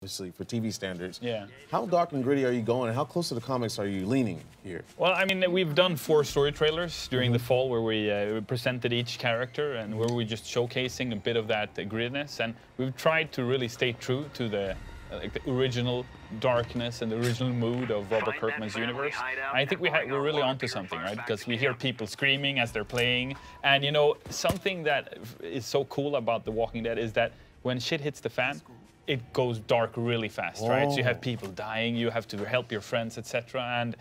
obviously, for TV standards. Yeah. How dark and gritty are you going, and how close to the comics are you leaning here? Well, I mean, we've done 4 story trailers during the fall where we presented each character and where we're just showcasing a bit of that grittiness, and we've tried to really stay true to the original darkness and the original mood of Robert Kirkman's universe. And I think we're really onto something, right? Because we hear people screaming as they're playing, and you know, something that is so cool about The Walking Dead is that when shit hits the fan, it goes dark really fast, right? So you have people dying, you have to help your friends, etc. And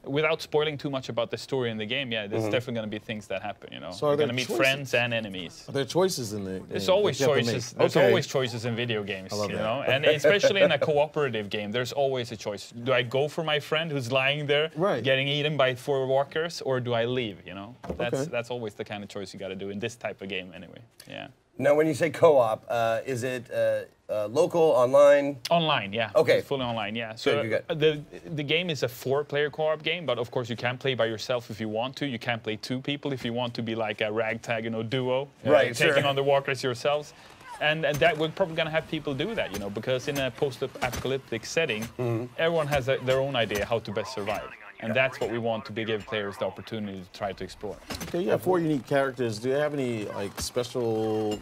without spoiling too much about the story in the game, yeah, there's definitely going to be things that happen, you know. So you're going to meet friends and enemies. Are there choices in the game? There's always choices. There's always choices in video games, you know. And especially in a cooperative game, there's always a choice. Do I go for my friend who's lying there, getting eaten by 4 walkers, or do I leave? You know, that's always the kind of choice you got to do in this type of game, anyway. Yeah. Now, when you say co-op, is it local, online? Online, yeah. Okay. It's fully online, yeah. So the game is a 4-player co-op game, but of course you can play by yourself if you want to. You can play 2 people if you want to be like a ragtag, you know, duo, taking on the walkers yourselves. And that we're probably going to have people do that, you know, because in a post-apocalyptic setting, everyone has their own idea how to best survive. And that's what we want to give players the opportunity to try to explore. Okay, you have 4 unique characters. Do you have any like special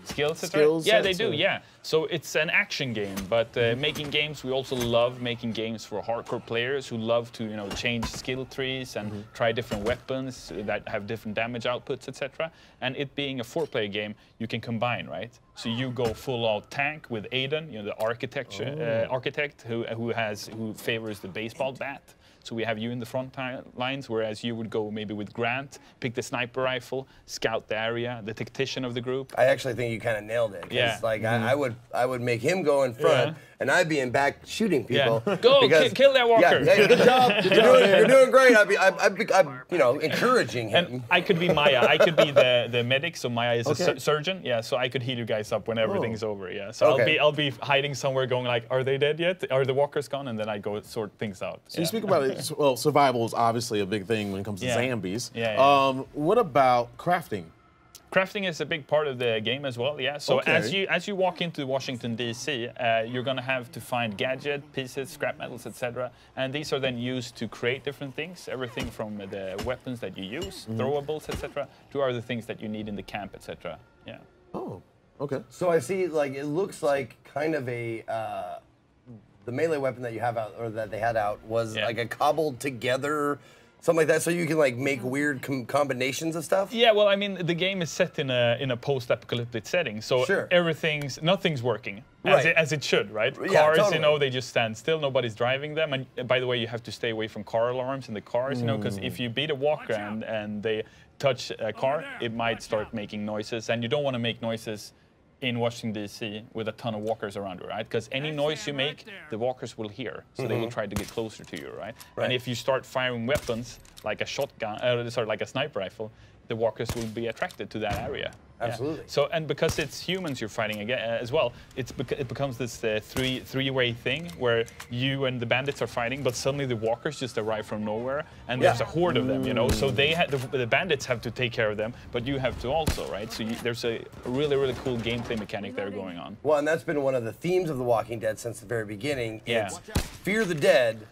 skills? Yeah, they do. Yeah. So it's an action game, but making games, we also love making games for hardcore players who love to, you know, change skill trees and try different weapons that have different damage outputs, etc. And it being a 4-player game, you can combine, right? So you go full-out tank with Aiden, you know, the architect who favors the baseball bat. So we have you in the front lines, whereas you would go maybe with Grant, pick the sniper rifle, scout the area, the tactician of the group. I actually think you kind of nailed it. Yeah. Like I would make him go in front, and I'd be in back shooting people. Yeah. Go kill that walker. Yeah, good job. You're doing great. I'd be you know, encouraging him. And I could be Maya. I could be the medic. So Maya is a surgeon. Yeah. So I could heal you guys up when everything's over. Yeah. So I'll be hiding somewhere, going like, are they dead yet? Are the walkers gone? And then I go sort things out. So you speak about it. Well, survival is obviously a big thing when it comes to zombies. What about crafting? Crafting is a big part of the game as well, yeah. So as you walk into Washington, D.C., you're going to have to find gadget pieces, scrap metals, etc. And these are then used to create different things, everything from the weapons that you use, throwables, etc., to other things that you need in the camp, etc. Yeah. Oh, okay. So I see, like, it looks like kind of a... the melee weapon that you have out, or that they had out, was like a cobbled together, something like that, so you can like make weird combinations of stuff. Yeah, well, I mean, the game is set in a post-apocalyptic setting, so nothing's working as it should, right? Cars, you know, they just stand still. Nobody's driving them, and by the way, you have to stay away from car alarms in the cars, you know, because if you beat a walker and they touch a car, it might start making noises, and you don't want to make noises in Washington, D.C. with a ton of walkers around you, right? Because any noise you make, the walkers will hear, so they will try to get closer to you, right? And if you start firing weapons, like a shotgun, like a sniper rifle, the walkers will be attracted to that area. Absolutely. Yeah. So, and because it's humans you're fighting again as well, it becomes this three-way thing where you and the bandits are fighting, but suddenly the walkers just arrive from nowhere, and there's a horde of them, you know. So the bandits have to take care of them, but you have to also, right? So there's a really cool gameplay mechanic there going on. Well, and that's been one of the themes of The Walking Dead since the very beginning. It's fear the dead,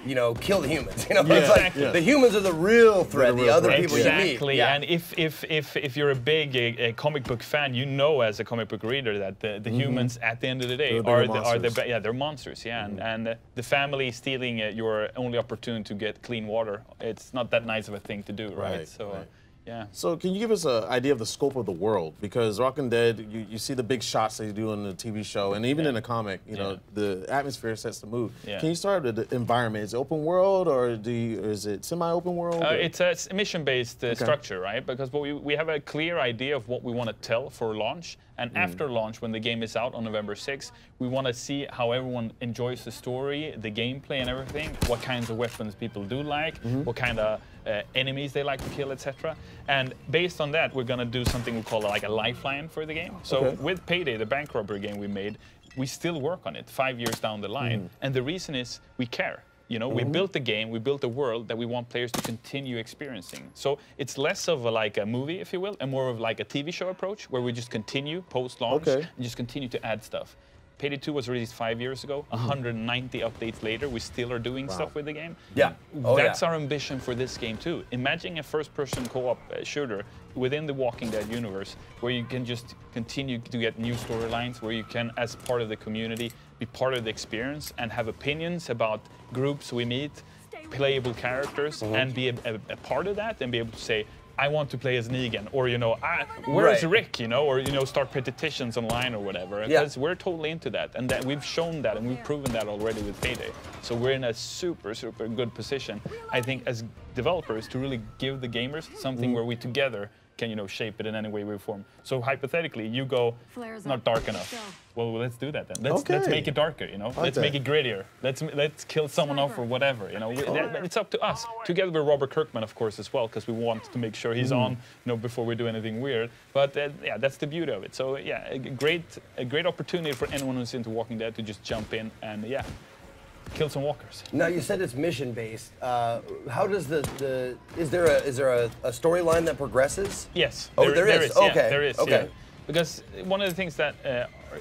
you know, kill the humans. You know, it's like the humans are the real threat. The other people you meet. Exactly. And if you're a big comic book fan, you know, as a comic book reader, that the humans at the end of the day they're monsters. Yeah. And the family stealing your only opportunity to get clean water, it's not that nice of a thing to do, right? So. Yeah. So can you give us an idea of the scope of the world? Because Walking Dead, you see the big shots they do in the TV show, and even in the comic, you know, the atmosphere sets the mood. Can you start with the environment? Is it open world, or is it semi-open world? It's a mission-based structure, right? Because we have a clear idea of what we want to tell for launch, and after launch, when the game is out on November 6th, we want to see how everyone enjoys the story, the gameplay and everything, what kinds of weapons people do like, what kind of enemies they like to kill, etc. And based on that, we're going to do something we call like a lifeline for the game. So with Payday, the bank robbery game we made, we still work on it 5 years down the line. And the reason is we care. You know, we built the game, we built a world that we want players to continue experiencing. So it's less of like a movie, if you will, and more of like a TV show approach, where we just continue post-launch and just continue to add stuff. Payday 2 was released 5 years ago. 190 updates later, we still are doing stuff with the game. Yeah. That's our ambition for this game too. Imagine a first-person co-op shooter within the Walking Dead universe, where you can just continue to get new storylines, where you can, as part of the community, be part of the experience and have opinions about groups we meet, playable characters, and be a part of that, and be able to say, I want to play as Negan, or where's Rick, or start petitions online or whatever. Because we're totally into that, and that we've shown that, and we've proven that already with Payday. So we're in a super, super good position, I think, as developers, to really give the gamers something where we together can shape it in any way, we form. So hypothetically, you go, not dark enough. Well, let's do that then. Let's make it darker. Let's make it grittier. Let's kill someone off or whatever. It's up to us, together with Robert Kirkman, of course, as well, because we want to make sure he's on, before we do anything weird. But yeah, that's the beauty of it. So yeah, a great opportunity for anyone who's into Walking Dead to just jump in and kill some walkers. Now, you said it's mission-based. How does is there a storyline that progresses? Yes. There is. Okay. Yeah, there is. Okay. Yeah. Because one of the things that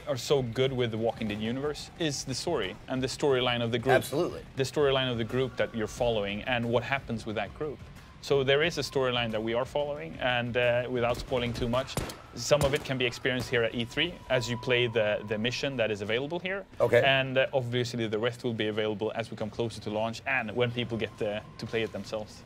are so good with the Walking Dead universe is the story and the storyline of the group. Absolutely. The storyline of the group that you're following and what happens with that group. So there is a storyline that we are following, and without spoiling too much, some of it can be experienced here at E3 as you play the mission that is available here. Okay. And obviously the rest will be available as we come closer to launch and when people get to play it themselves.